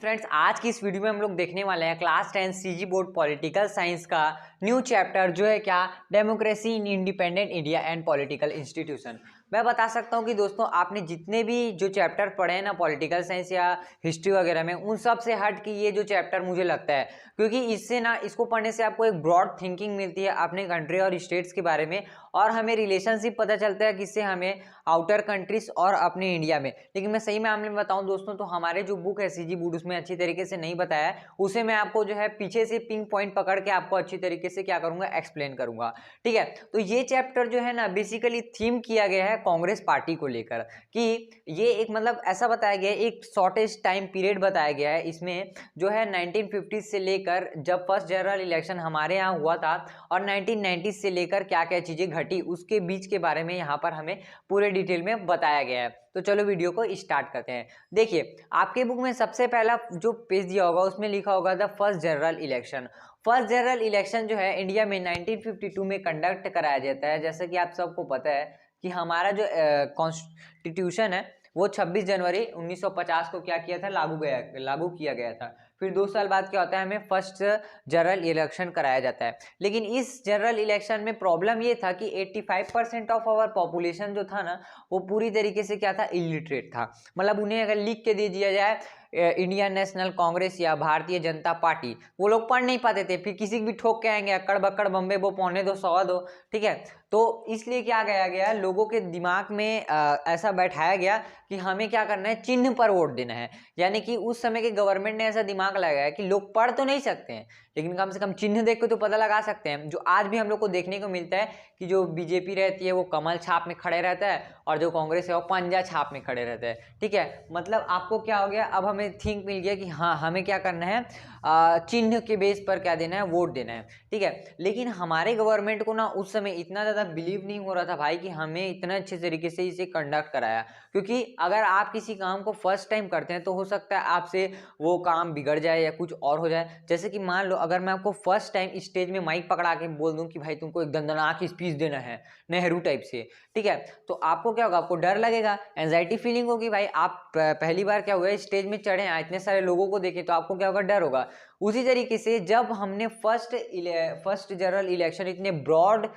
Friends, आज की इस वीडियो में हम लोग देखने वाले हैं class 10 CG board political science का न्यू चैप्टर जो है क्या, democracy in independent India and political institution. मैं बता सकता हूं कि दोस्तों आपने जितने भी जो चैप्टर पढ़े हैं ना पॉलिटिकल साइंस या हिस्ट्री वगैरह में, उन सब से हट के ये जो चैप्टर मुझे लगता है, क्योंकि इससे ना इसको पढ़ने से आपको एक ब्रॉड थिंकिंग मिलती है अपने कंट्री और स्टेट्स के बारे में, और हमें रिलेशनशिप पता चलता है किससे, हमें आउटर कंट्रीज और अपने इंडिया में। लेकिन मैं सही मामले में बताऊं दोस्तों, तो हमारे जो बुक है सीजी बोर्ड उसमें अच्छी तरीके से नहीं बताया है। उसे मैं आपको जो है पीछे से पिंक पॉइंट पकड़ के आपको अच्छी तरीके से क्या करूंगा, एक्सप्लेन करूंगा। ठीक है, तो ये चैप्टर जो है ना बेसिकली थीम किया गया है कांग्रेस पार्टी को लेकर, कि ये एक मतलब ऐसा बताया गया है, एक शॉर्टेस्ट टाइम पीरियड बताया गया है इसमें, जो है 1950 से लेकर जब फर्स्ट जनरल इलेक्शन हमारे यहाँ हुआ था और 1990 से लेकर क्या क्या चीजें घटी उसके बीच के बारे में यहाँ पर हमें पूरे डिटेल में बताया गया है। तो चलो वीडियो को स्टार्ट करते हैं। देखिए, आपके बुक में सबसे पहला जो पेज दिया होगा उसमें लिखा होगा the first general election. First general election जो है इंडिया में 1952 में कंडक्ट कराया जाता है। जैसे कि आप सबको पता है कि हमारा जो कॉन्स्टिट्यूशन है वो 26 जनवरी 1950 को क्या किया था, लागू किया गया था। फिर 2 साल बाद क्या होता है, हमें फर्स्ट जनरल इलेक्शन कराया जाता है। लेकिन इस जनरल इलेक्शन में प्रॉब्लम ये था कि 85% ऑफ आवर पॉपुलेशन जो था ना, वो पूरी तरीके से क्या था, इलिटरेट था। मतलब उन्हें अगर लिख के दे दिया जाए इंडियन नेशनल कांग्रेस या भारतीय जनता पार्टी, वो लोग पढ़ नहीं पाते थे। फिर किसी भी ठोक के आएंगे, अक्कड़ बक्कड़ बम्बे वो पौने दो सवा दो। ठीक है, तो इसलिए क्या गया गया लोगों के दिमाग में ऐसा बैठाया गया कि हमें क्या करना है, चिन्ह पर वोट देना है। यानी कि उस समय के गवर्नमेंट ने ऐसा दिमाग लगाया कि लोग पढ़ तो नहीं सकते हैं, लेकिन कम से कम चिन्ह देख के तो पता लगा सकते हैं। जो आज भी हम लोग को देखने को मिलता है कि जो बीजेपी रहती है वो कमल छाप में खड़े रहता है, और जो कांग्रेस है वो पंजा छाप में खड़े रहता है। ठीक है, मतलब आपको क्या हो गया, अब हमें थिंक मिल गया कि हाँ हमें क्या करना है, चिन्ह के बेस पर क्या देना है, वोट देना है। ठीक है, लेकिन हमारे गवर्नमेंट को ना उस समय इतना ज़्यादा बिलीव नहीं हो रहा था भाई कि हमें इतना अच्छे तरीके से इसे कंडक्ट कराया। क्योंकि अगर आप किसी काम को फर्स्ट टाइम करते हैं तो हो सकता है आपसे वो काम बिगड़ जाए या कुछ और हो जाए। जैसे कि मान लो अगर मैं आपको फर्स्ट टाइम स्टेज में माइक पकड़ा के बोल दूं कि भाई तुमको एक दंदनाक स्पीच देना है नेहरू टाइप से, ठीक है, तो आपको क्या होगा, आपको डर लगेगा, एंजाइटी फीलिंग होगी। भाई आप पहली बार क्या हुआ, स्टेज में चढ़े हैं, इतने सारे लोगों को देखे, तो आपको क्या होगा, डर होगा। उसी तरीके से जब हमने फर्स्ट जनरल इलेक्शन इतने ब्रॉड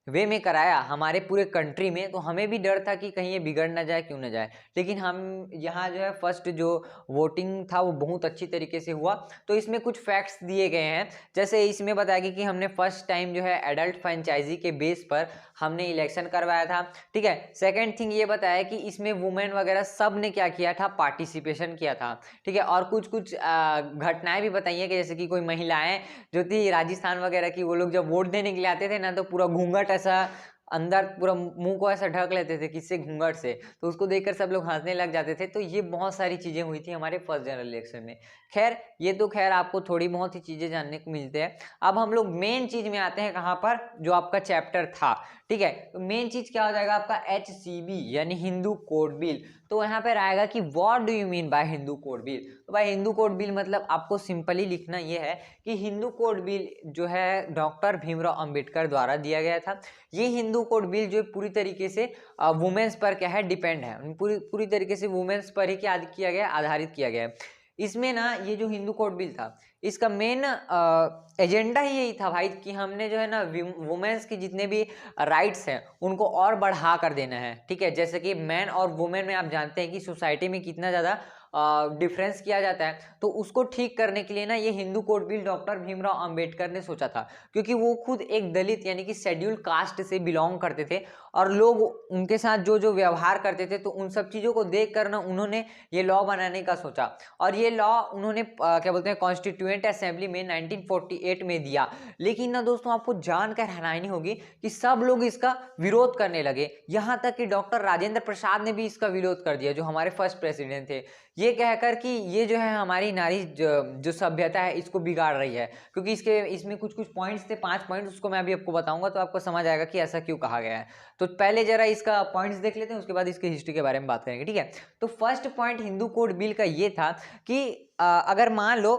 वे में कराया हमारे पूरे कंट्री में, तो हमें भी डर था कि कहीं ये बिगड़ ना जाए, क्यों ना जाए। लेकिन हम यहाँ जो है फर्स्ट जो वोटिंग था वो बहुत अच्छी तरीके से हुआ। तो इसमें कुछ फैक्ट्स दिए गए हैं, जैसे इसमें बताया गया कि हमने फर्स्ट टाइम जो है एडल्ट फ्रेंचाइजी के बेस पर हमने इलेक्शन करवाया था। ठीक है, सेकेंड थिंग ये बताया कि इसमें वुमेन वगैरह सब ने क्या किया था, पार्टिसिपेशन किया था। ठीक है, और कुछ कुछ घटनाएं भी बताई है कि जैसे कि कोई महिलाएं जो थी राजस्थान वगैरह की, वो लोग जब वोट देने के लिए आते थे ना, तो पूरा घूंघट ऐसा अंदर पूरा मुंह को ऐसा ढक लेते थे, किससे, घूंघट से, तो उसको देखकर सब लोग हंसने लग जाते थे। तो ये बहुत सारी चीजें हुई थी हमारे फर्स्ट जनरल इलेक्शन में। खैर ये तो खैर आपको थोड़ी बहुत ही चीजें जानने को मिलते हैं। अब हम लोग मेन चीज में आते हैं, कहाँ पर, जो आपका चैप्टर था। ठीक है, तो मेन चीज क्या हो जाएगा आपका, HCB यानी हिंदू कोड बिल। तो यहाँ पर आएगा कि what do you mean by Hindu code bill. तो भाई हिंदू कोड बिल मतलब आपको सिंपली लिखना ये है कि हिंदू कोड बिल जो है डॉक्टर भीमराव अंबेडकर द्वारा दिया गया था। ये हिंदू कोड बिल जो पूरी तरीके से वुमेन्स पर क्या है, डिपेंड है, पूरी तरीके से वुमेन्स पर ही क्या किया गया, आधारित किया गया है। इसमें ना ये जो हिंदू कोड बिल था, इसका मेन एजेंडा ही यही था भाई कि हमने जो है ना वुमेन्स की जितने भी राइट्स हैं उनको और बढ़ा कर देना है। ठीक है, जैसे कि मैन और वुमेन में आप जानते हैं कि सोसाइटी में कितना ज़्यादा डिफरेंस किया जाता है, तो उसको ठीक करने के लिए ना ये Hindu code bill doctor Bhimrao Ambedkar ने सोचा था। क्योंकि वो खुद एक दलित यानी कि शेड्यूल कास्ट से बिलोंग करते थे, और लोग उनके साथ जो जो व्यवहार करते थे, तो उन सब चीज़ों को देख कर ना उन्होंने ये लॉ बनाने का सोचा। और ये लॉ उन्होंने क्या बोलते हैं, कॉन्स्टिट्यूएंट असेंबली में 1948 में दिया। लेकिन ना दोस्तों आपको जानकर हैरानी होगी कि सब लोग इसका विरोध करने लगे, यहाँ तक कि डॉक्टर राजेंद्र प्रसाद ने भी इसका विरोध कर दिया, जो हमारे फर्स्ट प्रेसिडेंट थे, ये कहकर कि ये जो है हमारी नारी जो सभ्यता है इसको बिगाड़ रही है। क्योंकि इसमें कुछ कुछ पॉइंट्स थे, 5 पॉइंट्स, उसको मैं अभी आपको बताऊंगा तो आपको समझ आएगा कि ऐसा क्यों कहा गया है। तो पहले जरा इसका पॉइंट्स देख लेते हैं, उसके बाद इसकी हिस्ट्री के बारे में बात करेंगे। ठीक है, तो first point Hindu code bill का ये था कि अगर मान लो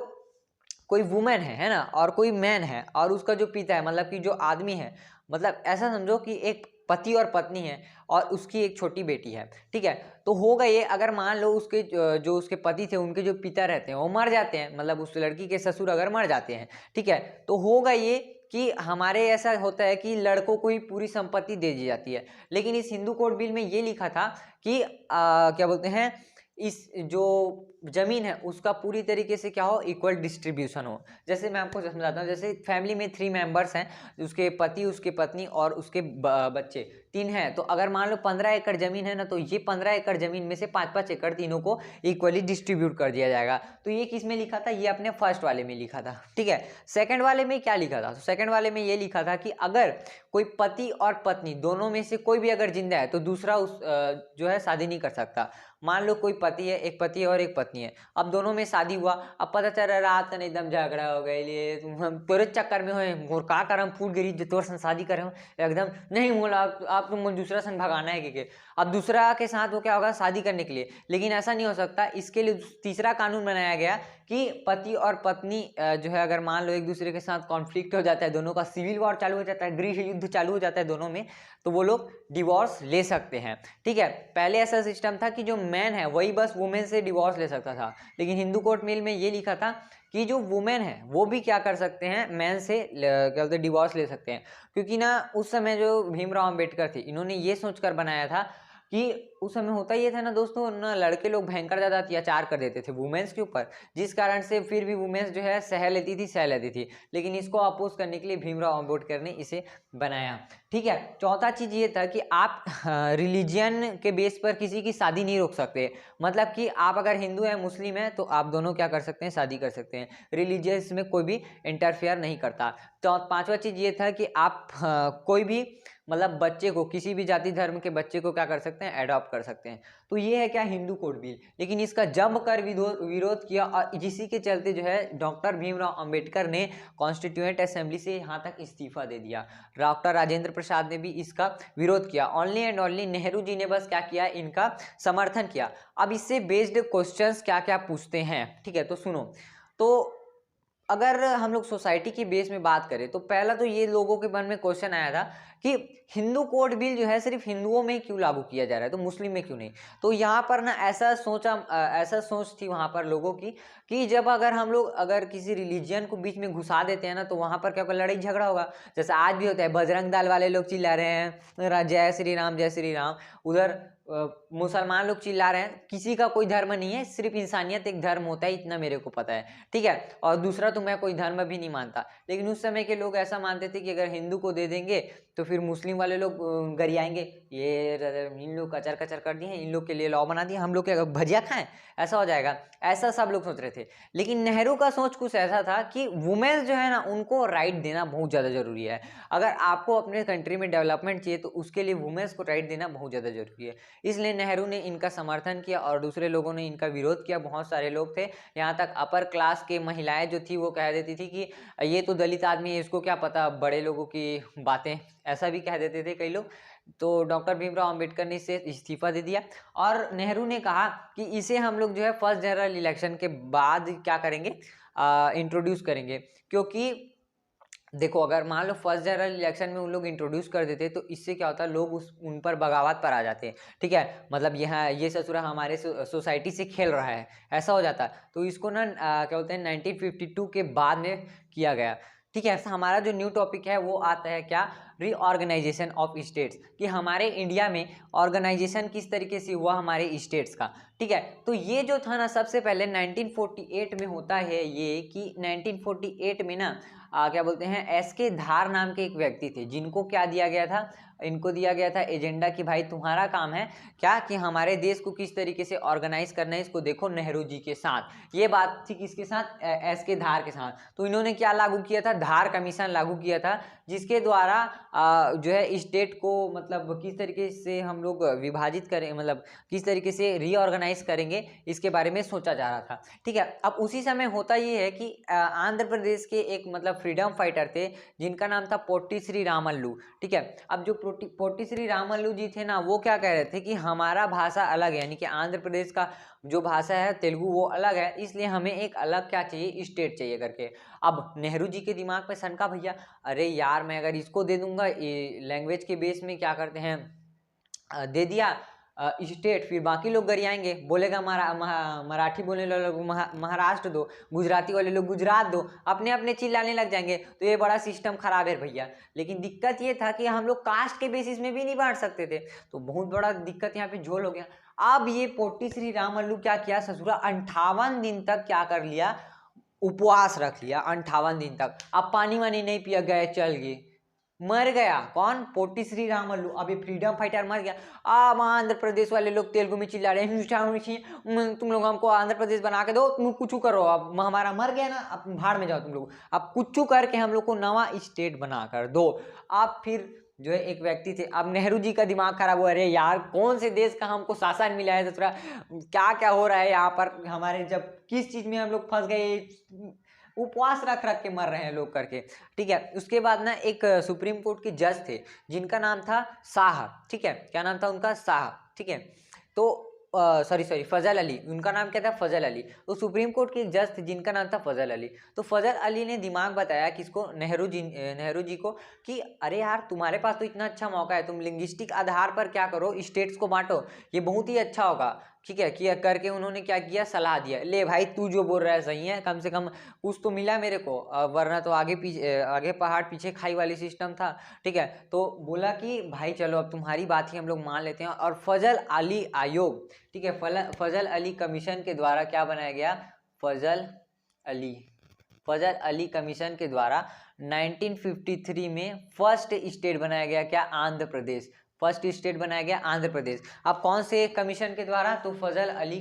कोई वुमेन है ना, और कोई मैन है, और उसका जो पिता है मतलब कि जो आदमी है, मतलब ऐसा समझो कि एक पति और पत्नी है और उसकी एक छोटी बेटी है, ठीक है। तो होगा ये, अगर मान लो उसके जो उसके पति थे उनके जो पिता रहते हैं वो मर जाते हैं, मतलब उस लड़की के ससुर अगर मर जाते हैं, ठीक है, तो होगा ये कि हमारे ऐसा होता है कि लड़कों को ही पूरी संपत्ति दे दी जाती है। लेकिन इस हिंदू कोड बिल में ये लिखा था कि क्या बोलते हैं, इस जो जमीन है उसका पूरी तरीके से क्या हो, इक्वल डिस्ट्रीब्यूशन हो। जैसे मैं आपको समझाता हूँ, जैसे फैमिली में 3 मेंबर्स हैं, उसके पति, उसके पत्नी और उसके बच्चे 3 हैं। तो अगर मान लो 15 एकड़ जमीन है ना, तो ये 15 एकड़ जमीन में से 5-5 एकड़ तीनों को इक्वली डिस्ट्रीब्यूट कर दिया जाएगा। तो ये किस में लिखा था, ये अपने फर्स्ट वाले में लिखा था, ठीक है। सेकंड वाले में क्या लिखा था, तो सेकंड वाले में ये लिखा था कि अगर कोई पति और पत्नी दोनों में से कोई भी अगर जिंदा है तो दूसरा उस जो है शादी नहीं कर सकता। मान लो कोई पति है, एक पति है और एक पत्नी है, अब दोनों में शादी हुआ, अब पता चल रहा रात में एकदम झगड़ा हो गया, लिए तुम तोरे चक्कर में हो और का करम फूट गिरी जो तोर सन शादी करे हो, एकदम नहीं बोला आप तुम दूसरा सन भगाना है कि अब दूसरा के साथ वो क्या होगा, शादी करने के लिए। लेकिन ऐसा नहीं हो सकता, इसके लिए तीसरा कानून बनाया गया कि पति और पत्नी जो है अगर मान लो एक दूसरे के साथ कॉन्फ्लिक्ट हो जाता है, दोनों का सिविल वॉर चालू हो जाता है, गृह युद्ध चालू हो जाता है दोनों में, तो वो लोग डिवोर्स ले सकते हैं, ठीक है। पहले ऐसा सिस्टम था कि जो मैन है वही बस वुमेन से डिवोर्स ले सकता था, लेकिन हिंदू कोर्ट मिल में ये लिखा था कि जो वुमेन है वो भी क्या कर सकते हैं, मैन से क्या बोलते हैं, डिवोर्स ले सकते हैं। क्योंकि ना उस समय जो भीमराव अंबेडकर थे, इन्होंने ये सोचकर बनाया था कि उस समय होता ये था ना दोस्तों, ना लड़के लोग भयंकर ज़्यादा अत्याचार कर देते थे वुमेन्स के ऊपर, जिस कारण से फिर भी वुमेन्स जो है सह लेती थी। लेकिन इसको अपोज करने के लिए भीमराव अंबेडकर ने इसे बनाया, ठीक है। चौथा चीज़ ये था कि आप रिलीजियन के बेस पर किसी की शादी नहीं रोक सकते। मतलब कि आप अगर हिंदू है, मुस्लिम है, तो आप दोनों क्या कर सकते हैं, शादी कर सकते हैं। रिलीजियस में कोई भी इंटरफेयर नहीं करता। तो पांचवा चीज़ ये था कि आप कोई भी मतलब बच्चे को, किसी भी जाति धर्म के बच्चे को क्या कर सकते हैं, एडॉप्ट कर सकते हैं। तो ये है क्या, हिंदू कोड बिल। लेकिन इसका जमकर विरोध किया और इसी के चलते जो है डॉक्टर भीमराव अंबेडकर ने कॉन्स्टिट्यूएंट असेंबली से यहाँ तक इस्तीफा दे दिया। डॉक्टर राजेंद्र प्रसाद ने भी इसका विरोध किया। Only and only Nehru ji ने बस क्या किया, इनका समर्थन किया। अब इससे बेस्ड क्वेश्चंस क्या क्या पूछते हैं, ठीक है, तो सुनो। तो अगर हम लोग सोसाइटी की बेस में बात करें तो पहला तो ये लोगों के मन में क्वेश्चन आया था कि हिंदू कोड बिल जो है सिर्फ हिंदुओं में क्यों लागू किया जा रहा है, तो मुस्लिम में क्यों नहीं। तो यहाँ पर ना ऐसा सोच थी वहाँ पर लोगों की कि जब अगर हम लोग अगर किसी रिलीजियन को बीच में घुसा देते हैं ना, तो वहाँ पर क्या होगा, लड़ाई झगड़ा होगा। जैसे आज भी होता है, बजरंग दल वाले लोग चिल्ला रहे हैं जय श्री राम जय श्री राम, उधर मुसलमान लोग चिल्ला रहे हैं। किसी का कोई धर्म नहीं है, सिर्फ इंसानियत एक धर्म होता है, इतना मेरे को पता है, ठीक है। और दूसरा तो मैं कोई धर्म भी नहीं मानता। लेकिन उस समय के लोग ऐसा मानते थे कि अगर हिंदू को दे देंगे तो फिर मुस्लिम वाले लोग गरियाएंगे, ये इन लोग कचर कचर कर दिए हैं, इन लोग के लिए लॉ बना दिया, हम लोग क्या भजिया खाएं, ऐसा हो जाएगा। ऐसा सब लोग सोच रहे थे। लेकिन नेहरू का सोच कुछ ऐसा था कि वुमेन्स जो है ना, उनको राइट देना बहुत ज़्यादा जरूरी है। अगर आपको अपने कंट्री में डेवलपमेंट चाहिए तो उसके लिए वुमेन्स को राइट देना बहुत ज़्यादा जरूरी है। इसलिए नेहरू ने इनका समर्थन किया और दूसरे लोगों ने इनका विरोध किया। बहुत सारे लोग थे, यहाँ तक अपर क्लास के महिलाएं जो थी वो कह देती थी कि ये तो दलित आदमी है, इसको क्या पता बड़े लोगों की बातें, ऐसा भी कह देते थे कई लोग। तो डॉक्टर भीमराव अंबेडकर ने इसे इस्तीफा दे दिया और नेहरू ने कहा कि इसे हम लोग जो है फर्स्ट जनरल इलेक्शन के बाद क्या करेंगे, इंट्रोड्यूस करेंगे। क्योंकि देखो अगर मान लो फर्स्ट जनरल इलेक्शन में उन लोग इंट्रोड्यूस कर देते तो इससे क्या होता है, लोग उन पर बगावत पर आ जाते हैं, ठीक है। मतलब ये ससुरा हमारे सोसाइटी से खेल रहा है, ऐसा हो जाता। तो इसको ना क्या बोलते हैं 1952 के बाद में किया गया, ठीक है। ऐसा हमारा जो न्यू टॉपिक है वो आता है क्या, रीऑर्गेनाइजेशन ऑफ स्टेट्स, कि हमारे इंडिया में ऑर्गेनाइजेशन किस तरीके से हुआ हमारे स्टेट्स का, ठीक है। तो ये जो था ना, सबसे पहले 1948 में होता है ये कि 1948 में ना क्या बोलते हैं, एस के धार नाम के एक व्यक्ति थे, जिनको क्या दिया गया था, इनको दिया गया था एजेंडा कि भाई तुम्हारा काम है क्या, कि हमारे देश को किस तरीके से ऑर्गेनाइज करना है, इसको देखो नेहरू जी के साथ। ये बात थी किसके साथ, एस के धार के साथ। तो इन्होंने क्या लागू किया था, धार कमीशन लागू किया था, जिसके द्वारा जो है स्टेट को मतलब किस तरीके से हम लोग विभाजित करें, मतलब किस तरीके से रीऑर्गेनाइज करेंगे, इसके बारे में सोचा जा रहा था, ठीक है। अब उसी समय होता ये है कि आंध्र प्रदेश के एक मतलब फ्रीडम फाइटर थे, जिनका नाम था पोट्टी श्री रामल्लू, ठीक है। अब जो पोट्टी श्री रामल्लू जी थे ना, वो क्या कह रहे थे कि हमारा भाषा अलग है, यानी कि आंध्र प्रदेश का जो भाषा है तेलुगु वो अलग है, इसलिए हमें एक अलग क्या चाहिए, स्टेट चाहिए करके। अब नेहरू जी के दिमाग में सनका भैया, अरे यार मैं अगर इसको दे दूंगा दूंगा, लैंग्वेज के बेस में क्या करते हैं दे दिया स्टेट, फिर बाकी लोग गरियाएंगे, बोलेगा मराठी बोलने वाले लोग महाराष्ट्र दो, गुजराती वाले लोग गुजरात दो, अपने अपने चिल्लाने लग जाएंगे। तो ये बड़ा सिस्टम खराब है भैया। लेकिन दिक्कत ये था कि हम लोग कास्ट के बेसिस में भी नहीं बांट सकते थे, तो बहुत बड़ा दिक्कत यहाँ पे झोल हो गया। अब ये पोटी श्री रामुलु क्या किया, ससुरा 58 दिन तक क्या कर लिया, उपवास रख लिया 58 दिन तक। अब पानी वानी नहीं पिया, गए चल गए, मर गया कौन, पोटी श्री रामुलु। अभी फ्रीडम फाइटर मर गया। अब आंध्र प्रदेश वाले लोग तेलुगु में चिल्ला रहे हैं, तुम लोग हमको आंध्र प्रदेश बना के दो, तुम कुछ करो, अब हमारा मर गया ना, अब भाड़ में जाओ तुम लोग, अब कुछ करके हम लोग को नवा स्टेट बना कर दो। अब फिर जो है एक व्यक्ति थे, अब नेहरू जी का दिमाग खराब हुआ, अरे यार कौन से देश का हमको शासन मिला है, दूसरा क्या क्या हो रहा है यहाँ पर हमारे, जब किस चीज में हम लोग फंस गए, उपवास रख रख के मर रहे हैं लोग करके। ठीक है, उसके बाद ना एक सुप्रीम कोर्ट के जज थे जिनका नाम था शाह। ठीक है, क्या नाम था उनका, शाह। ठीक है, तो सॉरी फजल अली, उनका नाम क्या था, फजल अली। तो सुप्रीम कोर्ट के एक जज थे जिनका नाम था फजल अली। तो फजल अली ने दिमाग बताया किसको, नेहरू जी को, कि अरे यार तुम्हारे पास तो इतना अच्छा मौका है, तुम लिंग्विस्टिक आधार पर क्या करो, स्टेट्स को बांटो, ये बहुत ही अच्छा होगा। ठीक है, किया करके उन्होंने क्या किया, सलाह दिया, ले भाई तू जो बोल रहा है सही है, कम से कम कुछ तो मिला मेरे को, वरना तो आगे पीछे, आगे पहाड़ पीछे खाई वाली सिस्टम था। ठीक है, तो बोला कि भाई चलो अब तुम्हारी बात ही हम लोग मान लेते हैं। और फजल अली आयोग, ठीक है, फजल अली कमीशन के द्वारा क्या बनाया गया, फजल अली कमीशन के द्वारा 1953 में फर्स्ट स्टेट बनाया गया, क्या, आंध्र प्रदेश। फर्स्ट स्टेट बनाया गया आंध्र प्रदेश। अब कौन से कमीशन के द्वारा, तो फजल अली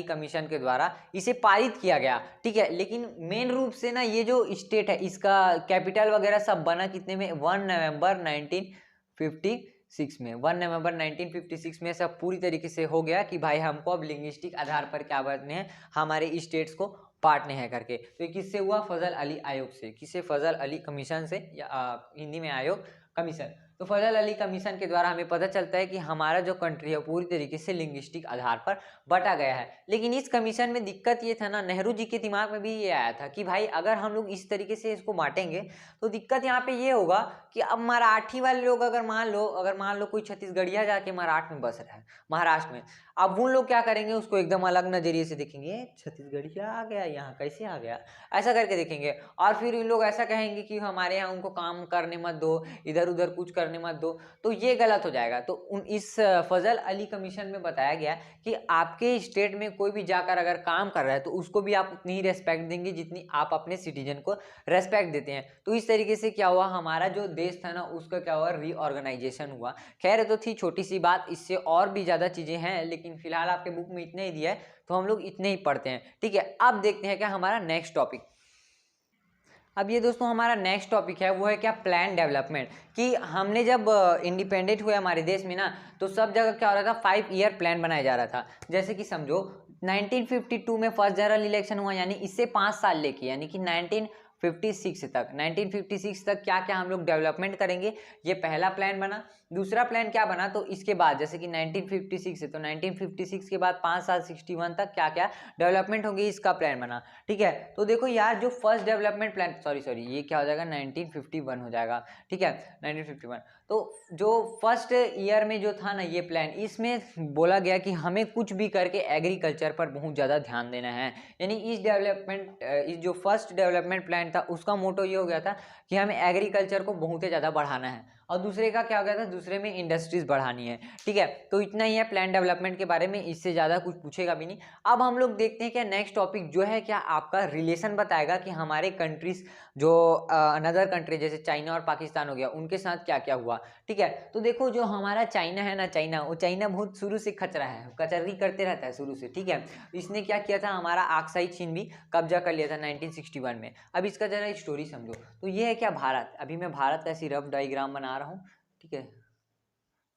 कमीशन के द्वारा इसे पारित किया गया। ठीक है, लेकिन मेन रूप से ना ये जो स्टेट है इसका कैपिटल वगैरह सब बना कितने में, 1 नवंबर 1956 में। 1 नवंबर 1956 में सब पूरी तरीके से हो गया कि भाई हमको अब लिंग्विस्टिक आधार पर क्या बांटने हैं, हमारे स्टेट्स को बांटने हैं करके। तो ये किससे हुआ, फजल अली आयोग से। किससे, फजल अली कमीशन से, या हिंदी में आयोग, कमीशन। तो फजल अली कमीशन के द्वारा हमें पता चलता है कि हमारा जो कंट्री है पूरी तरीके से लिंग्विस्टिक आधार पर बटा गया है। लेकिन इस कमीशन में दिक्कत ये था ना, नेहरू जी के दिमाग में भी ये आया था कि भाई अगर हम लोग इस तरीके से इसको बांटेंगे तो दिक्कत यहाँ पे ये होगा कि अब मराठी वाले लोग अगर मान लो कोई छत्तीसगढ़िया जाके मराठ में बस रहा है, महाराष्ट्र में, अब उन लोग क्या करेंगे, उसको एकदम अलग नजरिए से देखेंगे, छत्तीसगढ़िया आ गया यहाँ, कैसे आ गया, ऐसा करके देखेंगे। और फिर इन लोग ऐसा कहेंगे कि हमारे यहाँ उनको काम करने मत दो, इधर उधर कुछ करने मत दो, तो ये गलत हो जाएगा। तो इस फजल अली कमीशन में बताया गया कि आपके स्टेट में कोई भी जाकर अगर काम कर रहा है तो उसको भी आप उतनी ही रेस्पेक्ट देंगे जितनी आप अपने सिटीजन को रेस्पेक्ट देते हैं। तो इस तरीके से क्या हुआ, हमारा जो देश था ना उसका क्या हुआ, रीऑर्गेनाइजेशन हुआ। खैर तो थी छोटी सी बात, इससे और भी ज़्यादा चीज़ें हैं, लेकिन फिलहाल आपके बुक में इतने ही दिया है तो हम लोग इतने ही पढ़ते हैं। ठीक है, अब देखते हैं क्या हमारा नेक्स्ट टॉपिक। अब ये दोस्तों हमारा नेक्स्ट टॉपिक है वो है क्या, प्लान डेवलपमेंट। कि हमने जब इंडिपेंडेंट हुए हमारे देश में ना, तो सब जगह क्या हो रहा था, 5 ईयर प्लान बनाया जा रहा था। जैसे कि समझो 1952 में फर्स्ट जनरल इलेक्शन हुआ, यानी इससे 5 साल लेके, यानी कि 1956 तक क्या क्या हम लोग डेवलपमेंट करेंगे, ये पहला प्लान बना। दूसरा प्लान क्या बना, तो इसके बाद जैसे कि 1956 है तो 1956 के बाद 5 साल 61 तक क्या क्या डेवलपमेंट होंगे, इसका प्लान बना। ठीक है, तो देखो यार जो फर्स्ट डेवलपमेंट प्लान, सॉरी ये क्या हो जाएगा, 1951 हो जाएगा। ठीक है, 1951। तो जो फर्स्ट ईयर में जो था ना ये प्लान, इसमें बोला गया कि हमें कुछ भी करके एग्रीकल्चर पर बहुत ज़्यादा ध्यान देना है। यानी इस जो फर्स्ट डेवलपमेंट प्लान था उसका मोटो ये हो गया था कि हमें एग्रीकल्चर को बहुत ही ज़्यादा बढ़ाना है। और दूसरे का क्या हो गया था, दूसरे में इंडस्ट्रीज बढ़ानी है। ठीक है, तो इतना ही है प्लान डेवलपमेंट के बारे में, इससे ज़्यादा कुछ पूछेगा भी नहीं। अब हम लोग देखते हैं क्या नेक्स्ट टॉपिक जो है क्या आपका रिलेशन बताएगा कि हमारे कंट्रीज जो अनदर कंट्री जैसे चाइना और पाकिस्तान हो गया उनके साथ क्या क्या हुआ। ठीक है, तो देखो जो हमारा चाइना है ना, चाइना बहुत शुरू से खचरा है, कचरगी करते रहता है शुरू से। ठीक है, इसने क्या किया था, हमारा आक्साई चीन भी कब्जा कर लिया था 1961 में। अब इसका जरा स्टोरी समझो। तो ये है क्या, भारत। अभी मैं भारत का ऐसी रफ डायग्राम बना रहा हूँ। ठीक है,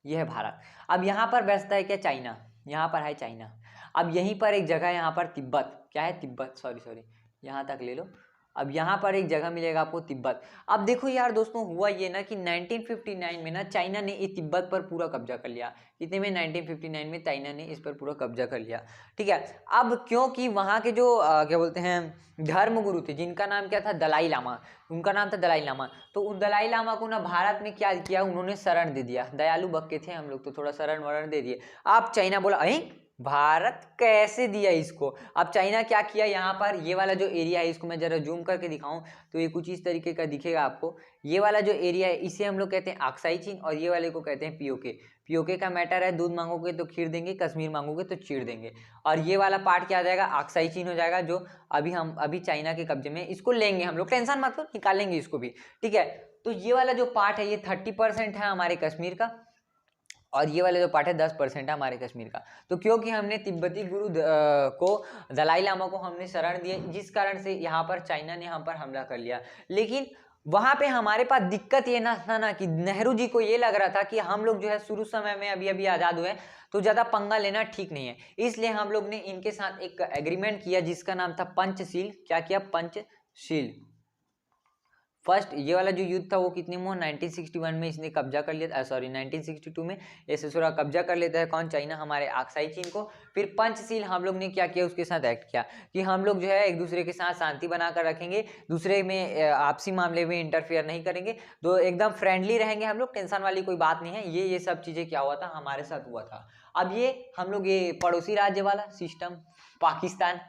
ये है भारत। अब यहाँ पर बैठता है क्या, चाइना। यहाँ पर है चाइना। अब यहीं पर एक जगह है, यहाँ पर तिब्बत, क्या है, तिब्बत, सॉरी यहाँ तक ले लो। अब यहाँ पर एक जगह मिलेगा आपको तिब्बत। अब देखो यार दोस्तों, हुआ ये ना कि 1959 में ना चाइना ने ये तिब्बत पर पूरा कब्जा कर लिया। कितने में? 1959 में चाइना ने इस पर पूरा कब्जा कर लिया। ठीक है। अब क्योंकि वहाँ के जो क्या बोलते हैं धर्मगुरु थे, जिनका नाम क्या था? दलाई लामा। उनका नाम था दलाई लामा। तो उन दलाई लामा को ना भारत में क्या किया, उन्होंने शरण दे दिया। दयालु भक्त थे हम लोग, तो थोड़ा शरण वरण दे दिए। अब चाइना बोला अरे भारत कैसे दिया इसको? अब चाइना क्या किया, यहाँ पर ये वाला जो एरिया है, इसको मैं जरा जूम करके दिखाऊं तो ये कुछ इस तरीके का दिखेगा आपको। ये वाला जो एरिया है इसे हम लोग कहते हैं अक्साई चीन, और ये वाले को कहते हैं पीओके। पीओके का मैटर है, दूध मांगोगे तो खीर देंगे, कश्मीर मांगोगे तो चीड़ देंगे। और ये वाला पार्ट क्या आ जाएगा? अक्साई चीन हो जाएगा, जो अभी चाइना के कब्जे में। इसको लेंगे हम लोग, टेंशन मत लो, निकालेंगे इसको भी। ठीक है। तो ये वाला जो पार्ट है ये 30% है हमारे कश्मीर का, और ये वाला जो पार्ट है 10% है हमारे कश्मीर का। तो क्योंकि हमने तिब्बती गुरु को, दलाई लामा को हमने शरण दिया, जिस कारण से यहाँ पर चाइना ने हम पर हमला कर लिया। लेकिन वहां पे हमारे पास दिक्कत ये ना था ना कि नेहरू जी को ये लग रहा था कि हम लोग जो है शुरू समय में अभी अभी आजाद हुए तो ज्यादा पंगा लेना ठीक नहीं है, इसलिए हम लोग ने इनके साथ एक एग्रीमेंट किया जिसका नाम था पंचशील। क्या किया? पंचशील। फर्स्ट ये वाला जो युद्ध था वो कितने में? 1961 में इसने कब्जा कर लिया, सॉरी 1962 में ये ससुरा कब्जा कर लेता है। कौन? चाइना, हमारे अक्साई चीन को। फिर पंचशील हम लोग ने क्या किया, उसके साथ एक्ट किया कि हम लोग जो है एक दूसरे के साथ शांति बनाकर रखेंगे, दूसरे में आपसी मामले में इंटरफेयर नहीं करेंगे, तो एकदम फ्रेंडली रहेंगे हम लोग, टेंशन वाली कोई बात नहीं है। ये सब चीजें क्या हुआ था, हमारे साथ हुआ था। अब ये हम लोग ये पड़ोसी राज्य वाला सिस्टम पाकिस्तान,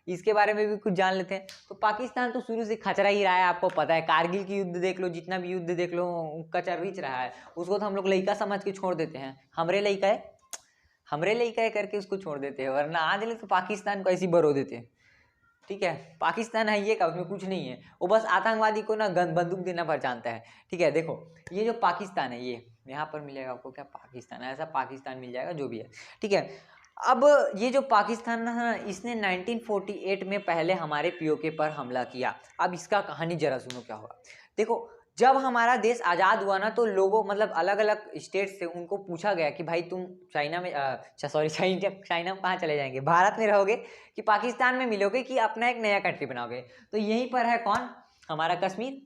इसके बारे में भी कुछ जान लेते हैं। तो पाकिस्तान तो शुरू से खचरा ही रहा है, आपको पता है। कारगिल की युद्ध देख लो, जितना भी युद्ध देख लो, कचर रिच रहा है। उसको तो हम लोग लइका समझ के छोड़ देते हैं, हमरे लइका है, हमरे लइका है करके उसको छोड़ देते हैं, वरना आज ले तो पाकिस्तान को ऐसी बरो देते हैं। ठीक है। पाकिस्तान है ये का, उसमें कुछ नहीं है, वो बस आतंकवादी को ना बंदूक देना पर जानता है। ठीक है। देखो ये जो पाकिस्तान है, ये यहाँ पर मिलेगा आपको, क्या पाकिस्तान है, ऐसा पाकिस्तान मिल जाएगा, जो भी है। ठीक है। अब ये जो पाकिस्तान है इसने 1948 में पहले हमारे पीओके पर हमला किया। अब इसका कहानी जरा सुनो क्या हुआ। देखो जब हमारा देश आज़ाद हुआ ना, तो लोगों मतलब अलग अलग स्टेट से उनको पूछा गया कि भाई तुम चाइना में चाइना में कहाँ चले जाएंगे, भारत में रहोगे कि पाकिस्तान में मिलोगे कि अपना एक नया कंट्री बनाओगे? तो यहीं पर है कौन? हमारा कश्मीर,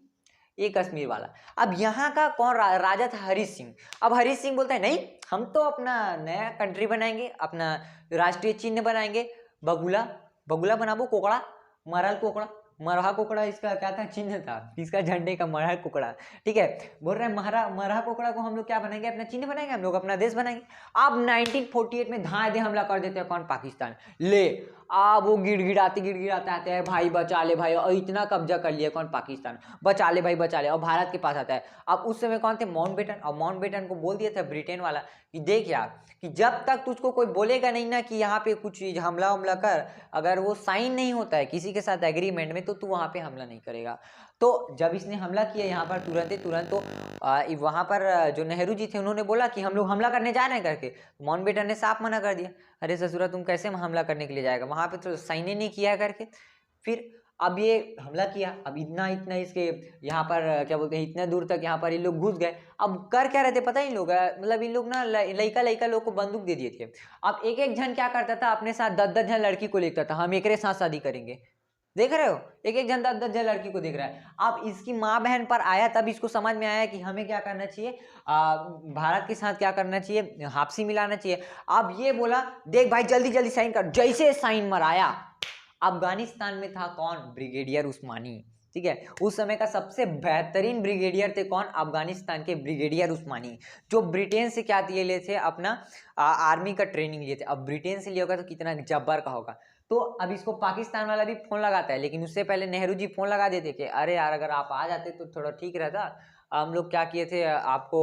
ये कश्मीर वाला। अब यहाँ का कौन राजा था? हरीश सिंह। अब हरीश सिंह बोलता है नहीं, हम तो अपना नया कंट्री बनाएंगे, अपना राष्ट्रीय चिन्ह बनाएंगे, बगुला, बगुला बनाबो, कोकड़ा, मरल कोकड़ा, मरहा कोकड़ा इसका क्या था? चिन्ह था इसका झंडे का, मरहा कोकड़ा। ठीक है। बोल रहे हैं मरहा कोकड़ा को हम लोग क्या बनाएंगे? अपना चिन्ह बनाएंगे, हम लोग अपना देश बनाएंगे। अब 1948 में धाए दे हमला कर देते हैं कौन? पाकिस्तान। ले अब वो गिड़गिड़ाते आते हैं, भाई बचा ले भाई, और इतना कब्जा कर लिया कौन? पाकिस्तान। बचा ले भाई बचा ले, और भारत के पास आता है। अब उस समय कौन थे? माउंटबेटन। और माउंटबेटन को बोल दिया था ब्रिटेन वाला कि देख यार, कि जब तक तुझको कोई बोलेगा नहीं ना कि यहाँ पे कुछ चीज हमला कर, अगर वो साइन नहीं होता है किसी के साथ एग्रीमेंट में, तो तू वहाँ पे हमला नहीं करेगा। तो जब इसने हमला किया यहाँ पर तुरंत, तो वहाँ पर जो नेहरू जी थे उन्होंने बोला कि हम लोग हमला करने जा रहे हैं करके। माउंटबेटन ने साफ मना कर दिया, अरे ससुरा तुम कैसे हमला करने के लिए जाएगा, वहाँ पे तो साइन ही नहीं किया करके। फिर अब ये हमला किया। अब इतना इसके यहाँ पर क्या बोलते हैं, इतने दूर तक यहाँ पर ये लोग घुस गए। अब कर क्या रहे थे पता है इन लोग? मतलब इन लोग ना लइका लोग को बंदूक दे दिए थे। अब एक एक जन क्या करता था, अपने साथ 10-10 जन लड़की को लेकर था, हम एक साथ शादी करेंगे। देख रहे हो, एक एक जन 10-10 जन लड़की को देख रहा है। अब इसकी माँ बहन पर आया, तब इसको समझ में आया कि हमें क्या करना चाहिए, भारत के साथ क्या करना चाहिए, आपसी मिलाना चाहिए। अब ये बोला देख भाई जल्दी जल्दी साइन कर। जैसे साइन मराया, अफगानिस्तान में था कौन? ब्रिगेडियर उस्मानी। ठीक है। उस समय का सबसे बेहतरीन ब्रिगेडियर थे कौन? अफगानिस्तान के ब्रिगेडियर उस्मानी, जो ब्रिटेन से क्या दिए लिए थे, अपना आर्मी का ट्रेनिंग लिए थे। अब ब्रिटेन से लिया होगा तो कितना जब्बर का होगा। तो अब इसको पाकिस्तान वाला भी फोन लगाता है, लेकिन उससे पहले नेहरू जी फोन लगा देते कि अरे यार अगर आप आ जाते तो थोड़ा ठीक रहता, हम लोग क्या किए थे, आपको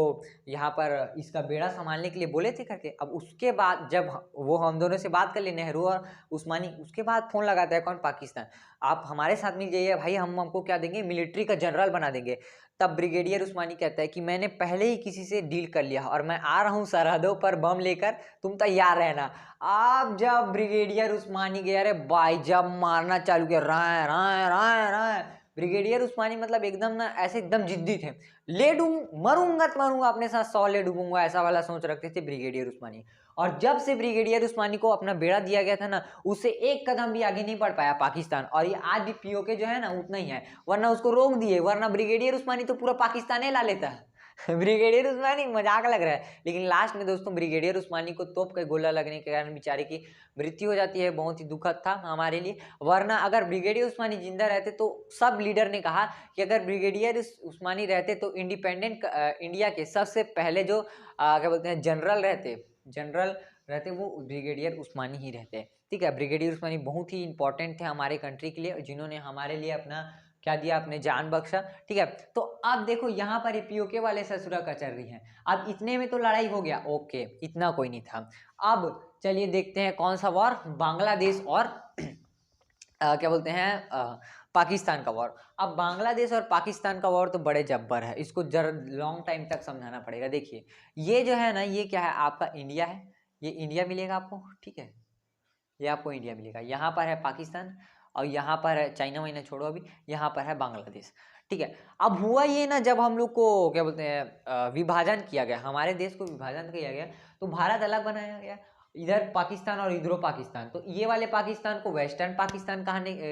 यहाँ पर इसका बेड़ा संभालने के लिए बोले थे करके। अब उसके बाद जब वो हम दोनों से बात कर ले, नेहरू और उस्मानी, उसके बाद फोन लगाता है कौन? पाकिस्तान। आप हमारे साथ मिल जाइए भाई, हम हमको क्या देंगे, मिलिट्री का जनरल बना देंगे। तब ब्रिगेडियर उस्मानी कहता है कि मैंने पहले ही किसी से डील कर लिया और मैं आ रहा हूँ सरहदों पर बम लेकर, तुम तैयार रहना। आप जब ब्रिगेडियर उस्मानी गया, अरे भाई जब मारना चालू किया, राय राय राय राय। ब्रिगेडियर उस्मानी मतलब एकदम ना ऐसे एकदम जिद्दी थे, ले डूब मरूंगा तो मरूंगा, अपने साथ 100 ले डूबूंगा, ऐसा वाला सोच रखते थे ब्रिगेडियर उस्मानी। और जब से ब्रिगेडियर उस्मानी को अपना बेड़ा दिया गया था ना, उससे एक कदम भी आगे नहीं बढ़ पाया पाकिस्तान। और ये आज भी पीओके जो है ना उतना ही है, वरना उसको रोक दिए, वरना ब्रिगेडियर उस्मानी तो पूरा पाकिस्तान ही ला लेता है। ब्रिगेडियर उस्मानी मजाक लग रहा है, लेकिन लास्ट में दोस्तों ब्रिगेडियर उस्मानी को तोप के गोला लगने के कारण बेचारे की मृत्यु हो जाती है। बहुत ही दुखद था हमारे लिए, वरना अगर ब्रिगेडियर उस्मानी जिंदा रहते तो सब लीडर ने कहा कि अगर ब्रिगेडियर उस्मानी रहते तो इंडिपेंडेंट इंडिया के सबसे पहले जो क्या बोलते हैं जनरल रहते वो ब्रिगेडियर उस्मानी ही रहते। ठीक है, ब्रिगेडियर उस्मानी बहुत ही इंपॉर्टेंट थे हमारे कंट्री के लिए, जिन्होंने हमारे लिए अपना क्या दिया, अपने जान बख्शा। ठीक है, तो अब देखो यहाँ पर पीओके वाले ससुरा का चल रही है। अब इतने में तो लड़ाई हो गया, ओके, इतना कोई नहीं था। अब चलिए देखते हैं कौन सा वॉर, बांग्लादेश और क्या बोलते हैं पाकिस्तान का वॉर। अब बांग्लादेश और पाकिस्तान का वॉर तो बड़े जब्बर है, इसको जरा लॉन्ग टाइम तक समझाना पड़ेगा। देखिए ये जो है ना, ये क्या है, आपका इंडिया है, ये इंडिया मिलेगा आपको। ठीक है, ये आपको इंडिया मिलेगा। यहाँ पर है पाकिस्तान और यहाँ पर है चाइना वाइना छोड़ो, अभी यहाँ पर है बांग्लादेश। ठीक है, अब हुआ ये ना, जब हम लोग को क्या बोलते हैं विभाजन किया गया, हमारे देश को विभाजन किया गया, तो भारत अलग बनाया गया, इधर पाकिस्तान और इधरों पाकिस्तान। तो ये वाले पाकिस्तान को वेस्टर्न पाकिस्तान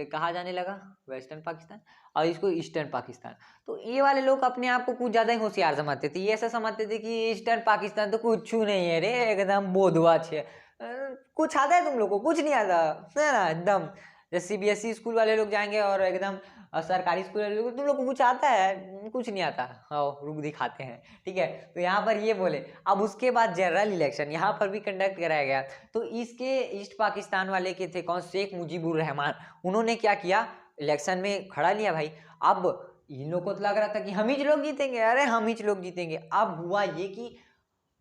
कहा जाने लगा, वेस्टर्न पाकिस्तान, और इसको ईस्टर्न पाकिस्तान। तो ये वाले लोग अपने आप को कुछ ज़्यादा ही होशियार समझते थे, ये ऐसा समझते थे कि ईस्टर्न पाकिस्तान तो कुछ नहीं है रे, एकदम बोधवा छे, कुछ आता है तुम लोग को, कुछ नहीं आता है ना, एकदम जैसे सीबीएसई स्कूल वाले लोग जाएंगे और एकदम सरकारी स्कूल वाले लोग, तुम लोग को कुछ आता है, कुछ नहीं आता, हाँ रुक दिखाते हैं। ठीक है, तो यहाँ पर ये बोले। अब उसके बाद जनरल इलेक्शन यहाँ पर भी कंडक्ट कराया गया। तो इसके ईस्ट पाकिस्तान वाले के थे कौन, शेख मुजीबुर रहमान। उन्होंने क्या किया, इलेक्शन में खड़ा लिया भाई। अब इन लोग को तो लग रहा था कि हम ही लोग जीतेंगे, अरे हम ही लोग जीतेंगे। अब हुआ ये कि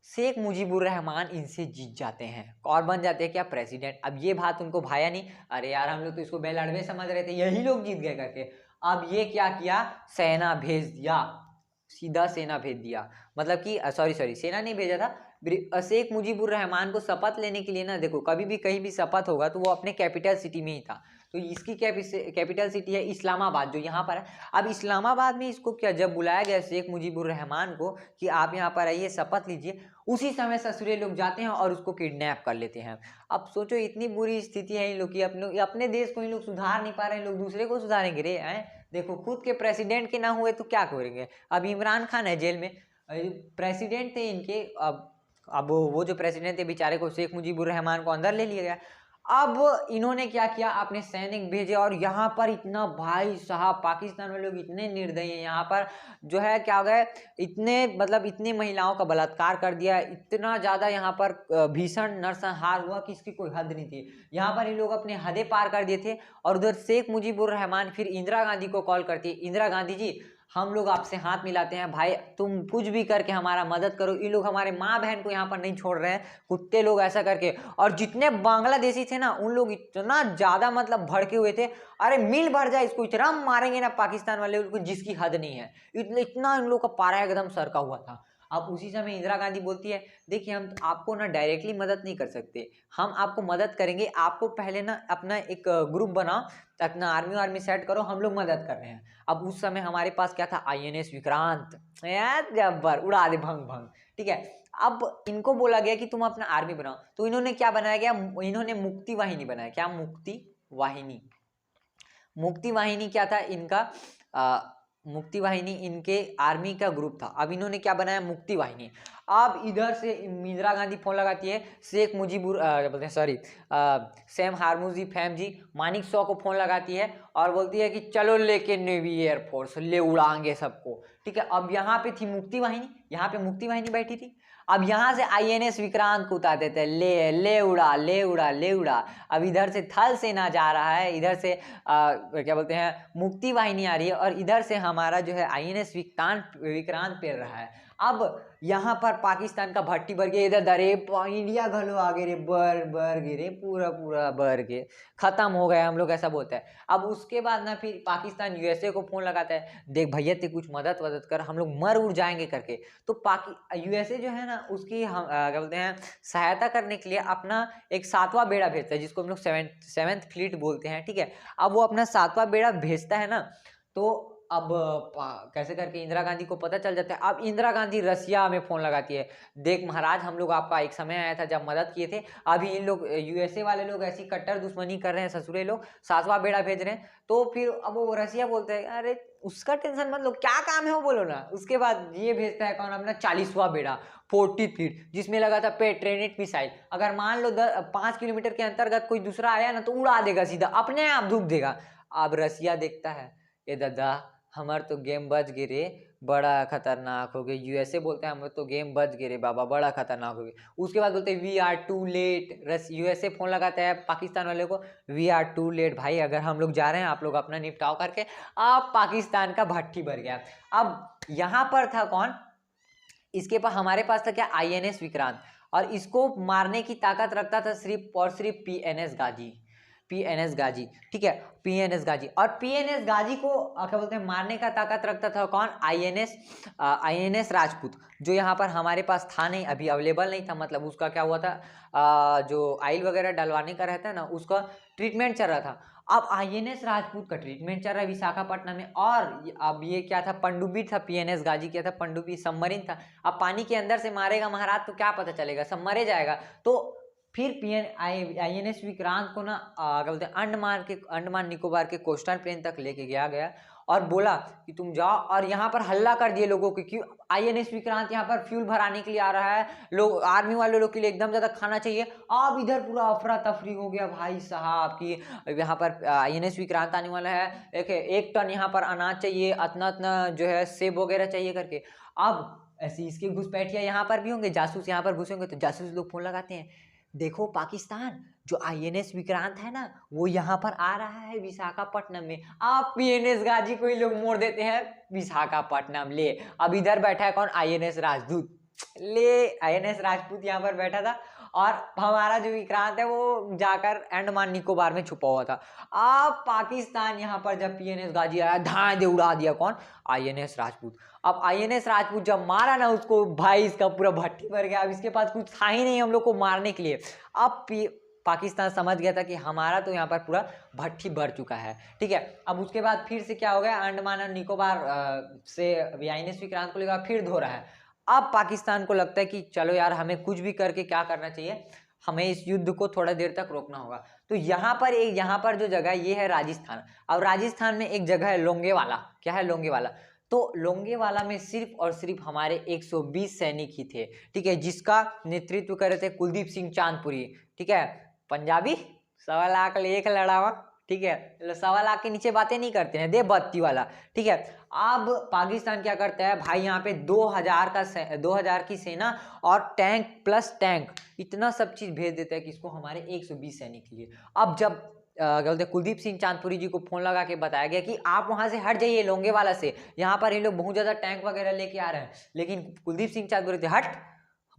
शेख मुजीबुर रहमान इनसे जीत जाते हैं और बन जाते हैं क्या, प्रेसिडेंट। अब ये बात उनको भाया नहीं, अरे यार हम लोग तो इसको बेलड़वे समझ रहे थे, यही लोग जीत गए करके। अब ये क्या किया, सेना भेज दिया, सीधा सेना भेज दिया, मतलब कि सॉरी सेना नहीं भेजा था। शेख मुजीबुर रहमान को शपथ लेने के लिए ना, देखो कभी भी कहीं भी शपथ होगा तो वो अपने कैपिटल सिटी में ही था। तो इसकी कैपिटल सिटी है इस्लामाबाद, जो यहाँ पर है। अब इस्लामाबाद में इसको क्या, जब बुलाया गया शेख मुजीबुर रहमान को कि आप यहाँ पर आइए शपथ लीजिए, उसी समय ससुरे लोग जाते हैं और उसको किडनैप कर लेते हैं। अब सोचो इतनी बुरी स्थिति है इन लोग की, अपने देश को इन लोग सुधार नहीं पा रहे हैं, लोग दूसरे को सुधारेंगे रे हैं। देखो खुद के प्रेसिडेंट के ना हुए तो क्या करेंगे। अब इमरान खान है जेल में, प्रेसिडेंट थे इनके। अब वो जो प्रेसिडेंट थे बेचारे को, शेख मुजीबुर रहमान को अंदर ले लिया गया। अब इन्होंने क्या किया, अपने सैनिक भेजे और यहाँ पर इतना, भाई साहब पाकिस्तान वाले लोग इतने निर्दयी हैं, यहाँ पर जो है क्या हो गया, इतने मतलब इतनी महिलाओं का बलात्कार कर दिया, इतना ज़्यादा यहाँ पर भीषण नरसंहार हुआ कि इसकी कोई हद नहीं थी। यहाँ पर ये लोग अपने हदें पार कर दिए थे। और उधर शेख मुजीबुर रहमान फिर इंदिरा गांधी को कॉल करती है, इंदिरा गांधी जी हम लोग आपसे हाथ मिलाते हैं भाई, तुम कुछ भी करके हमारा मदद करो, ये लोग हमारे माँ बहन को यहाँ पर नहीं छोड़ रहे हैं, कुत्ते लोग ऐसा करके। और जितने बांग्लादेशी थे ना, उन लोग इतना ज्यादा मतलब भड़के हुए थे, अरे मिल भर जाए इसको, इतना मारेंगे ना पाकिस्तान वाले उनको जिसकी हद नहीं है, इतना इन लोग का पारा एकदम सरका हुआ था। अब उसी समय इंदिरा गांधी बोलती है, देखिए हम आपको ना डायरेक्टली मदद नहीं कर सकते, हम आपको मदद करेंगे, आपको पहले ना अपना एक ग्रुप बनाओ, अपना आर्मी सेट करो, हम लोग मदद कर रहे हैं। अब उस समय हमारे पास क्या था, आईएनएस विक्रांत, यार जब्बर, उड़ा दे भंग भंग। ठीक है, अब इनको बोला गया कि तुम अपना आर्मी बनाओ, तो इन्होंने क्या बनाया गया, इन्होंने मुक्ति वाहिनी बनाया। क्या, मुक्ति वाहिनी। मुक्ति वाहिनी क्या था इनका, मुक्ति वाहिनी इनके आर्मी का ग्रुप था। अब इन्होंने क्या बनाया, मुक्ति वाहिनी। अब इधर से इंदिरा गांधी फोन लगाती है, शेख मुजीबुर बोलते हैं सॉरी सैम हारमुजी फैम जी मानिक शॉ को फोन लगाती है और बोलती है कि चलो लेके नेवी एयरफोर्स ले उड़ाएंगे सबको। ठीक है, अब यहाँ पे थी मुक्ति वाहिनी, यहाँ पे मुक्ति वाहिनी बैठी थी। अब यहाँ से आईएनएस विक्रांत को उतार देते हैं, ले उड़ा ले उड़ा ले उड़ा। अब इधर से थल सेना जा रहा है, इधर से क्या बोलते हैं मुक्ति वाहिनी आ रही है, और इधर से हमारा जो है आईएनएस विक्रांत पेर रहा है। अब यहाँ पर पाकिस्तान का भट्टी भर गया, इधर दरे इंडिया घलो आगे रे, बर गिरे पूरा पूरा बर के खत्म हो गया, हम लोग ऐसा बोलते हैं। अब उसके बाद ना फिर पाकिस्तान यूएसए को फोन लगाता है, देख भैया ते कुछ मदद कर, हम लोग मर उड़ जाएंगे करके। तो यूएसए जो है ना उसकी हम क्या बोलते हैं सहायता करने के लिए अपना एक 7वां बेड़ा भेजता है, जिसको हम लोग सेवेंथ फ्लीट बोलते हैं। ठीक है, अब वो अपना 7वां बेड़ा भेजता है ना, तो अब कैसे करके इंदिरा गांधी को पता चल जाता है। अब इंदिरा गांधी रसिया में फोन लगाती है, देख महाराज हम लोग आपका एक समय आया था जब मदद किए थे, अभी इन लोग यूएसए वाले लोग ऐसी कट्टर दुश्मनी कर रहे हैं, ससुरे लोग 7वां बेड़ा भेज रहे हैं। तो फिर अब वो रसिया बोलते हैं अरे उसका टेंशन मत लो, क्या काम है वो बोलो ना। उसके बाद ये भेजता है कौन, अपना 40वां बेड़ा 40 फीट, जिसमें लगा था पेट्रेनेट मिसाइल। अगर मान लो 5 किलोमीटर के अंतर्गत कोई दूसरा आया ना तो उड़ा देगा सीधा, अपने आप धूप देगा। अब रसिया देखता है ये दादा हमार तो गेम बच गिरे रे, बड़ा खतरनाक हो गए। यूएसए बोलते हैं हम तो गेम बच गिरे बाबा, बड़ा खतरनाक हो गए। उसके बाद बोलते हैं we are too late. USA phone लगाता है पाकिस्तान वाले को, वी आर टू लेट भाई, अगर हम लोग जा रहे हैं आप लोग अपना निपटाव करके। अब पाकिस्तान का भट्टी भर गया। अब यहाँ पर था कौन, इसके पास हमारे पास था क्या, आईएनएस विक्रांत, और इसको मारने की ताकत रखता था सिर्फ और सिर्फ पीएनएस गाजी। पीएनएस गाजी, ठीक है, पीएनएस गाजी। और पीएनएस गाजी को क्या बोलते हैं मारने का ताकत रखता था कौन, आईएनएस राजपूत, जो यहाँ पर हमारे पास था नहीं, अभी अवेलेबल नहीं था। मतलब उसका क्या हुआ था, जो आयल वगैरह डलवाने का रहता है ना, उसका ट्रीटमेंट चल रहा था। अब आईएनएस राजपूत का ट्रीटमेंट चल रहा है विशाखापट्टनम में। और अब ये क्या था, पनडुब्बी था, पीएनएस गाजी क्या था, पनडुब्बी सबमरीन था। अब पानी के अंदर से मारेगा महाराज तो क्या पता चलेगा, सब मरे जाएगा। तो फिर आईएनएस विक्रांत को ना क्या बोलते हैं अंडमान निकोबार के कोस्टल प्लेन तक लेके गया और बोला कि तुम जाओ, और यहाँ पर हल्ला कर दिए लोगों के कि आईएनएस विक्रांत यहाँ पर फ्यूल भराने के लिए आ रहा है, लोग आर्मी वाले लोग के लिए एकदम ज़्यादा खाना चाहिए। अब इधर पूरा अफरा तफरी हो गया भाई साहब कि यहाँ पर आईएनएस विक्रांत आने वाला है, एक टन यहाँ पर अनाज चाहिए, इतना जो है सेब वगैरह चाहिए करके। अब ऐसी इसके घुसपैठिया यहाँ पर भी होंगे, जासूस यहाँ पर घुसेंगे, तो जासूस लोग फोन लगाते हैं, देखो पाकिस्तान जो आईएनएस विक्रांत है ना वो यहाँ पर आ रहा है विशाखापट्टनम में। आप पीएनएस गाजी को ही लोग मोड़ देते हैं विशाखापट्टनम। ले अब इधर बैठा है कौन, आईएनएस राजदूत, ले आईएनएस राजपूत यहाँ पर बैठा था, और हमारा जो विक्रांत है वो जाकर अंडमान निकोबार में छुपा हुआ था। अब पाकिस्तान यहाँ पर जब पीएनएस गाजी आया, धाए दे उड़ा दिया कौन, आईएनएस राजपूत। अब आईएनएस राजपूत जब मारा ना उसको, भाई इसका पूरा भट्टी भर गया। अब इसके पास कुछ था ही नहीं हम लोग को मारने के लिए। अब पाकिस्तान समझ गया था कि हमारा तो यहाँ पर पूरा भट्टी भर चुका है, ठीक है। अब उसके बाद फिर से क्या हो गया, अंडमान और निकोबार से आईएनएस विक्रांत को लेकर फिर धो रहा है। अब पाकिस्तान को लगता है कि चलो यार हमें कुछ भी करके क्या करना चाहिए, हमें इस युद्ध को थोड़ा देर तक रोकना होगा। तो यहाँ पर जो जगह ये है राजस्थान। अब राजस्थान में एक जगह है लोंगेवाला। क्या है, लोंगेवाला। तो लोंगेवाला में सिर्फ और सिर्फ हमारे 120 सैनिक ही थे, ठीक है, जिसका नेतृत्व कर रहे थे कुलदीप सिंह चांदपुरी, ठीक है, पंजाबी, 1.25 लाख एक लड़ावा, ठीक है, 1.25 लाख के नीचे बातें नहीं करते हैं, दे बत्ती वाला, ठीक है। अब पाकिस्तान क्या करता है भाई, यहाँ पे 2000 की सेना और टैंक प्लस टैंक, इतना सब चीज भेज देता है कि इसको हमारे 120 सैनिक के लिए। अब जब क्या बोलते हैं कुलदीप सिंह चांदपुरी जी को फोन लगा के बताया गया कि आप वहां से हट जाइए लोंगेवाला से, यहाँ पर ये लोग बहुत ज्यादा टैंक वगैरह लेके आ रहे हैं। लेकिन कुलदीप सिंह चांदपुरी थे, हट,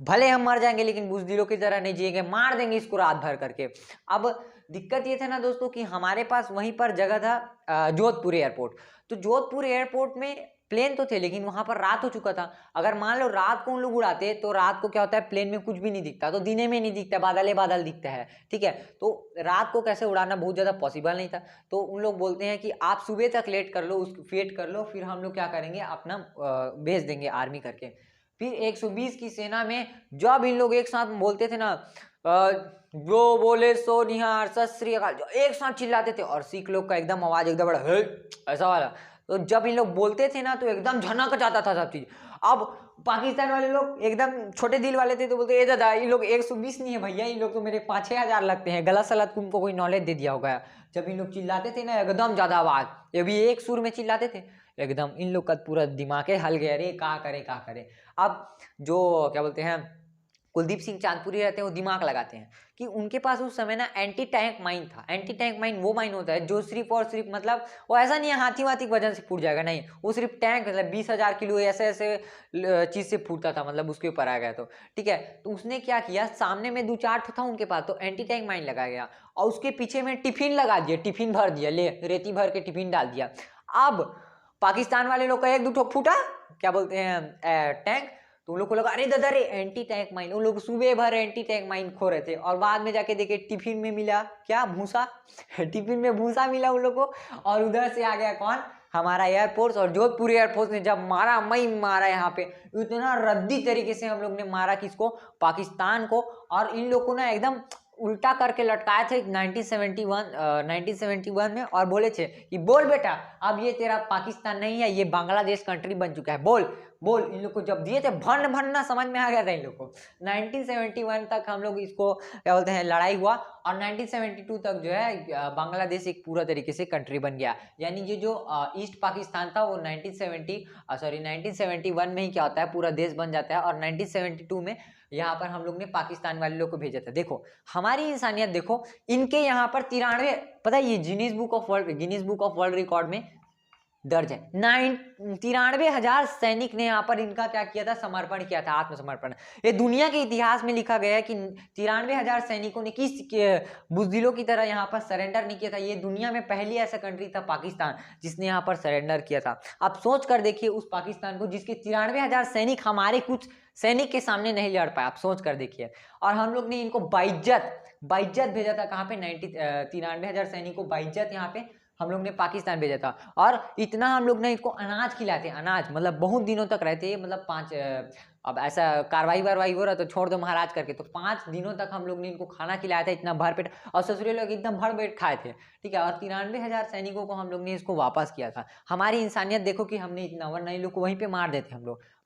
भले हम मर जाएंगे लेकिन बुजदिलों की तरह नहीं जिएंगे, मार देंगे इसको रात भर करके। अब दिक्कत ये था ना दोस्तों कि हमारे पास वहीं पर जगह था जोधपुर एयरपोर्ट। तो जोधपुर एयरपोर्ट में प्लेन तो थे लेकिन वहां पर रात हो चुका था। अगर मान लो रात को उन लोग उड़ाते तो रात को क्या होता है, प्लेन में कुछ भी नहीं दिखता, तो दिने में नहीं दिखता, बादल बादल दिखता है, ठीक है। तो रात को कैसे उड़ाना बहुत ज्यादा पॉसिबल नहीं था। तो उन लोग बोलते हैं कि आप सुबह तक वेट कर लो, फिर हम लोग क्या करेंगे, अपना भेज देंगे आर्मी करके। फिर 120 की सेना में जब इन लोग एक साथ बोलते थे ना, जो बोले सो निहार सत श्री अकाल, जो एक साथ चिल्लाते थे, और सिख लोग का एकदम आवाज एकदम बड़ा है ऐसा वाला, तो जब इन लोग बोलते थे ना तो एकदम झनक जाता था सब चीज। अब पाकिस्तान वाले लोग एकदम छोटे दिल वाले थे तो बोलते ए दादा इन लोग 120 नहीं है भैया, इन लोग तो मेरे 5-6 हजार लगते हैं, गलत सलत तुमको कोई नॉलेज दे दिया होगा। जब इन लोग चिल्लाते थे ना एकदम ज्यादा आवाज, ये भी एक सुर में चिल्लाते थे, एकदम इन लोग का पूरा दिमाग हल गया, रे क्या करे। अब जो क्या बोलते हैं कुलदीप सिंह चांदपुरी रहते हैं वो दिमाग लगाते हैं कि उनके पास उस समय ना एंटी टैंक माइन था। एंटी टैंक माइन वो माइन होता है जो सिर्फ और सिर्फ, मतलब वो ऐसा नहीं है हाथी वाथी वजन से फूट जाएगा, नहीं, वो सिर्फ टैंक मतलब 20,000 किलो ऐसे चीज से फूटता था, मतलब उसके ऊपर आ गया तो, ठीक है। तो उसने क्या किया, सामने में 2-4 था उनके पास, तो एंटी टैंक माइन लगाया गया और उसके पीछे में टिफिन लगा दिया, टिफिन भर दिया, ले रेती भर के टिफिन डाल दिया। अब पाकिस्तान वाले लोग का 1-2 फूटा क्या बोलते हैं टैंक, तो उन लोग को लगा अरे दादा रे एंटी टैंक माइन, उन लोग सुबह भर एंटी टैंक माइन खो रहे थे, और बाद में जाके देखे टिफिन में मिला क्या, भूसा टिफिन में भूसा मिला उन लोग को, और उधर से आ गया कौन, हमारा एयरफोर्स और जोधपुर एयरफोर्स ने जब मारा, मई मारा यहाँ पे, इतना रद्दी तरीके से हम लोग ने मारा किसको, पाकिस्तान को। और इन लोगों ने एकदम उल्टा करके लटकाए थे 1971 में, और बोले थे कि बोल बेटा अब ये तेरा पाकिस्तान नहीं है, ये बांग्लादेश कंट्री बन चुका है, बोल बोल। इन लोग को जब दिए थे भन भनना, समझ में आ गया था इन लोग को। 1971 तक हम लोग इसको क्या बोलते हैं लड़ाई हुआ, और 1972 तक जो है बांग्लादेश एक पूरा तरीके से कंट्री बन गया। यानी ये जो ईस्ट पाकिस्तान था वो 1971 में ही क्या होता है पूरा देश बन जाता है, और 1972 में यहाँ पर हम लोग ने पाकिस्तान वाले लोग को भेजा था। देखो हमारी इंसानियत देखो, इनके यहाँ पर 93, पता है ये Guinness book of world record में दर्ज है। 93,000 सैनिक ने यहाँ पर इनका क्या किया था, समर्पण किया था, आत्मसमर्पण। ये दुनिया के इतिहास में लिखा गया है कि 93,000 सैनिकों ने किस बुजदिलों की तरह यहाँ पर सरेंडर नहीं किया था। ये दुनिया में पहली ऐसा कंट्री था पाकिस्तान जिसने यहाँ पर सरेंडर किया था। आप सोच कर देखिए उस पाकिस्तान को जिसके 93,000 सैनिक हमारे कुछ सैनिक के सामने नहीं लड़ पाए, आप सोच कर देखिए। और हम लोग ने इनको बाइज्जत भेजा था, कहाँ पे 93,000 सैनिक को बाइज्जत यहाँ पे हम लोग ने पाकिस्तान भेजा था। और इतना हम लोग ने इसको अनाज खिलाए थे, अनाज मतलब बहुत दिनों तक रहते, मतलब 5 अब ऐसा कार्रवाई वारवाई हो रहा तो छोड़ दो महाराज करके, तो 5 दिनों तक हम लोग ने इनको खाना खिलाया था इतना भरपेट, और ससुरे लोग एकदम भर पेट खाए थे, ठीक है। और 93,000 सैनिकों को हम लोग ने इसको वापस किया था। हमारी इंसानियत देखो कि हमने इतना, वरना इन लोग को वहीं पे मार देते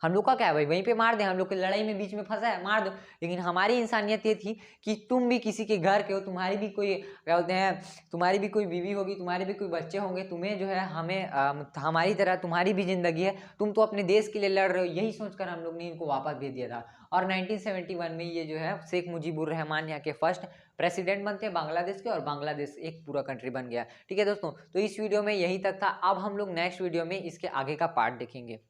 हम लोग का क्या है भाई, वहीं पे मार दे, हम लोग की लड़ाई में बीच में फंसा है मार दो। लेकिन हमारी इंसानियत ये थी कि तुम भी किसी के घर के हो, तुम्हारी भी कोई क्या बोलते हैं, तुम्हारी भी कोई बीवी होगी, तुम्हारे भी कोई बच्चे होंगे, तुम्हें जो है हमें हमारी तरह तुम्हारी भी जिंदगी है, तुम तो अपने देश के लिए लड़ रहे हो, यही सोचकर हम लोग ने इनको वापस भेज दिया था। और 1971 में ये जो है शेख मुजीबुर रहमान यहाँ के फर्स्ट प्रेसिडेंट बनते हैं बांग्लादेश के, और बांग्लादेश एक पूरा कंट्री बन गया, ठीक है दोस्तों। तो इस वीडियो में यही तक था, अब हम लोग नेक्स्ट वीडियो में इसके आगे का पार्ट देखेंगे।